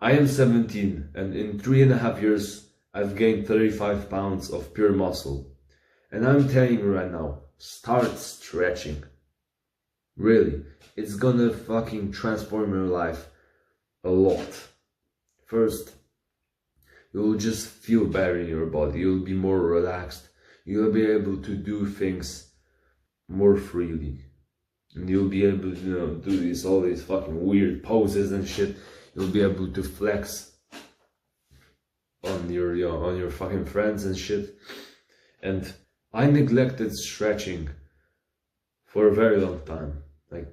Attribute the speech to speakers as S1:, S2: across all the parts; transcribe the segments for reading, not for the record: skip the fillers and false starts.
S1: I am 17 and in 3.5 years I've gained 35 pounds of pure muscle. And I'm telling you right now, start stretching. Really, it's gonna fucking transform your life a lot. First, you'll just feel better in your body, you'll be more relaxed, you'll be able to do things more freely. And you'll be able to, do all these fucking weird poses and shit. You'll be able to flex on your fucking friends and shit. And I neglected stretching for a very long time. Like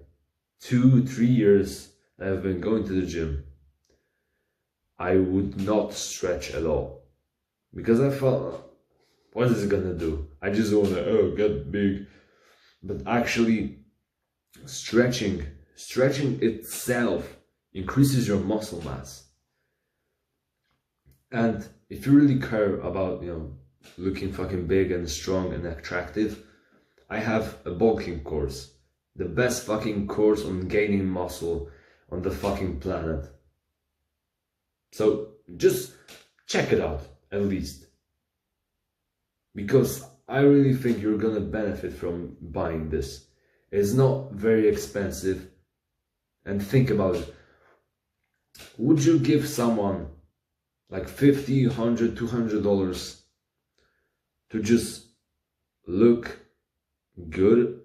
S1: 2-3 years I've been going to the gym. I would not stretch at all. Because I thought, what is it gonna do? I just wanna, get big. But actually, stretching itself increases your muscle mass. And if you really care about, looking fucking big and strong and attractive, I have a bulking course. The best fucking course on gaining muscle on the fucking planet. So just check it out, at least. Because I really think you're gonna benefit from buying this. It's not very expensive. And think about it. Would you give someone like $50, $100, $200 to just look good?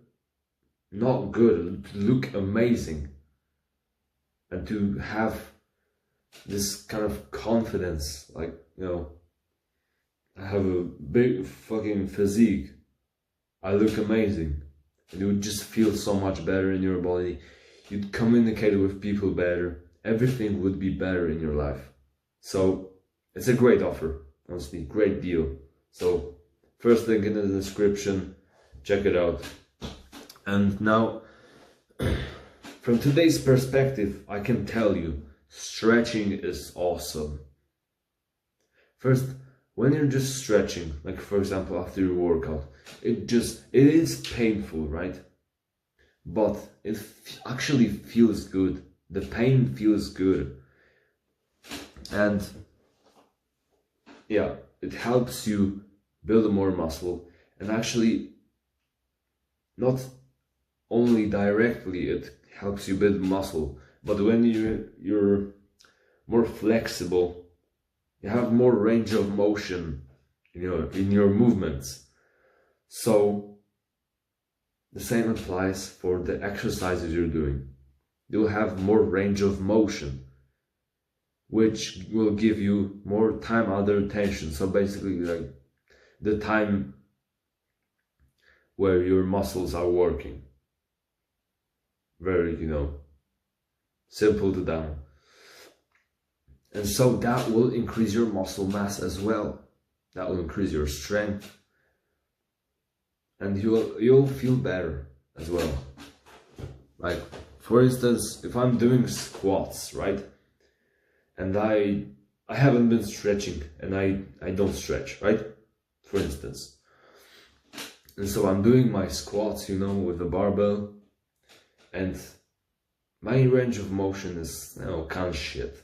S1: Not good, to look amazing. And to have this kind of confidence, like, I have a big fucking physique, I look amazing. And you would just feel so much better in your body. You'd communicate with people better. Everything would be better in your life. So it's a great offer, honestly, great deal. So first link in the description, check it out. And now, from today's perspective, I can tell you, stretching is awesome. First, when you're just stretching, like for example after your workout, it is painful, right? But it actually feels good. The pain feels good. And yeah, it helps you build more muscle. And actually, not only directly it helps you build muscle, but when you're more flexible, you have more range of motion in your movements. So the same applies for the exercises you're doing. You'll have more range of motion, which will give you more time under attention. So basically, like the time where your muscles are working. Very, simple to down. And so that will increase your muscle mass as well. That will increase your strength. And you'll feel better as well. Like, for instance, if I'm doing squats, right? And I haven't been stretching and I don't stretch, right? For instance. And so I'm doing my squats, with the barbell. And my range of motion is kind of shit.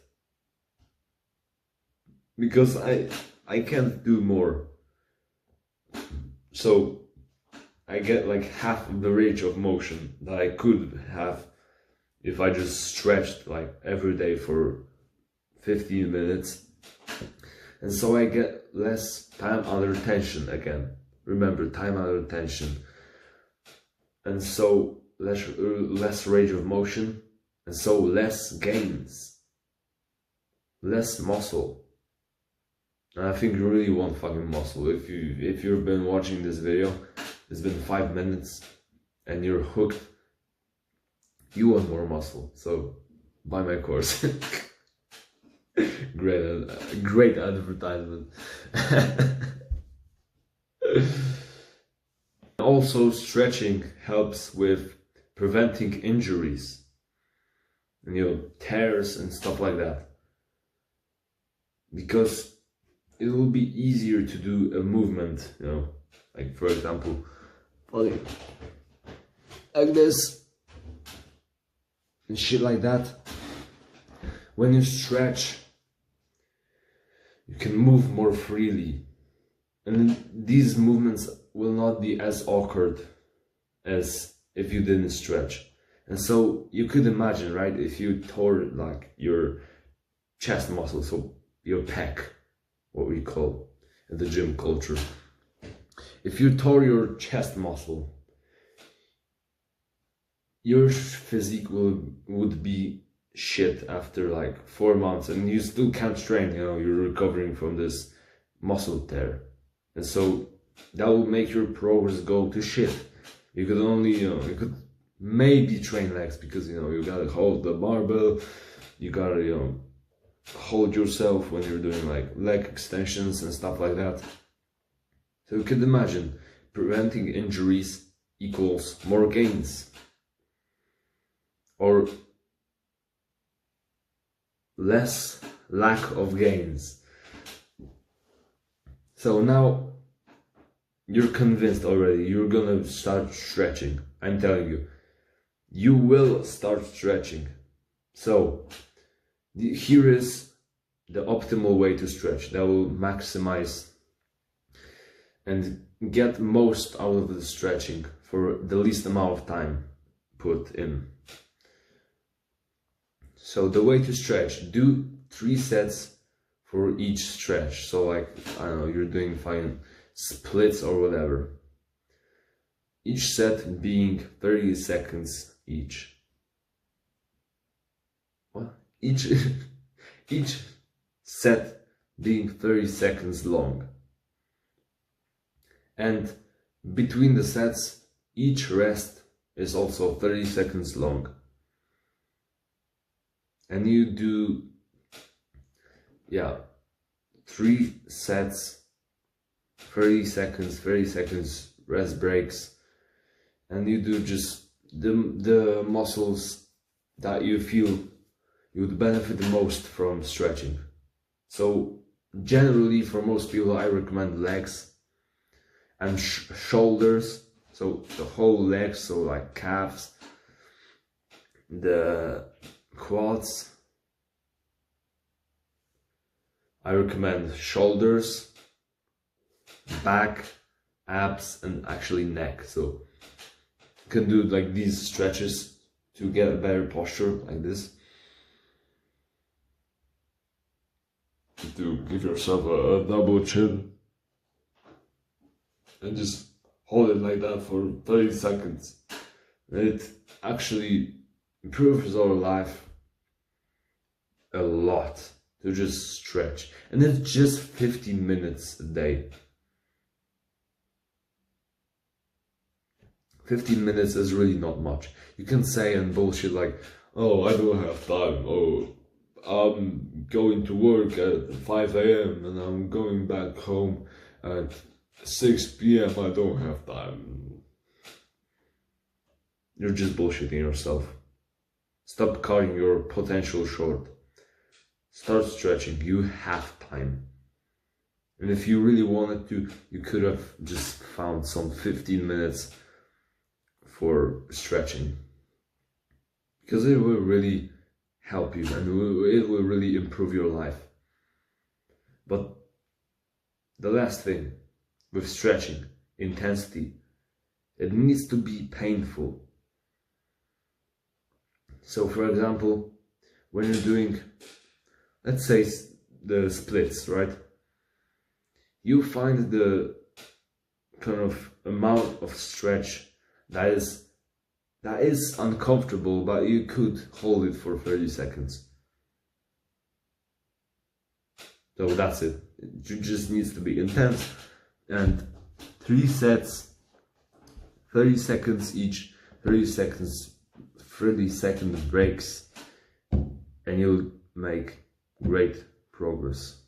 S1: Because I can't do more. So I get like half of the range of motion that I could have if I just stretched like every day for 15 minutes. And so I get less time under tension again. Remember, time under tension. And so less range of motion, and so less gains, less muscle. And I think you really want fucking muscle. If you've been watching this video, it's been 5 minutes and you're hooked, you want more muscle. So buy my course. Great advertisement. Also, stretching helps with preventing injuries, tears and stuff like that, because it will be easier to do a movement, like for example, like this and shit like that. When you stretch, You can move more freely. And these movements will not be as awkward as if you didn't stretch. And so you could imagine, right, if you tore like your chest muscle, so your pec, what we call in the gym culture. If you tore your chest muscle, your physique would be shit after like 4 months, and you still can't train, you know, you're recovering from this muscle tear. And so that will make your progress go to shit. You could only, you could maybe train legs because, you gotta hold the barbell, you gotta, hold yourself when you're doing like leg extensions and stuff like that. So you could imagine preventing injuries equals more gains, or less lack of gains. So now you're convinced already, you're gonna start stretching. I'm telling you, you will start stretching. So here is the optimal way to stretch that will maximize and get most out of the stretching for the least amount of time put in. So the way to stretch, do 3 sets for each stretch. So like, I don't know, you're doing fine splits or whatever. Each set being 30 seconds each. What? Each set being 30 seconds long. And between the sets, each rest is also 30 seconds long. And you do, 3 sets, 30 seconds rest breaks, and you do just the muscles that you feel you would benefit the most from stretching. So generally for most people I recommend legs and shoulders, so the whole legs, so like calves, the quads. I recommend shoulders, back, abs, and actually neck. So you can do like these stretches to get a better posture, like this. To give yourself a double chin and just hold it like that for 30 seconds. It actually improves our life a lot to just stretch, and it's just 15 minutes a day. 15 minutes is really not much. You can say and bullshit like, oh, I don't have time, oh, I'm going to work at 5 AM and I'm going back home at 6 PM, I don't have time. You're just bullshitting yourself. Stop cutting your potential short. Start stretching, you have time. And if you really wanted to, you could have just found some 15 minutes for stretching. Because it will really help you and it will really improve your life. But the last thing with stretching, intensity, it needs to be painful. So for example, when you're doing, let's say the splits, right? You find the kind of amount of stretch that is uncomfortable, but you could hold it for 30 seconds. So that's it. It just needs to be intense. And 3 sets, 30 seconds each, 30-second breaks, and you'll make great progress.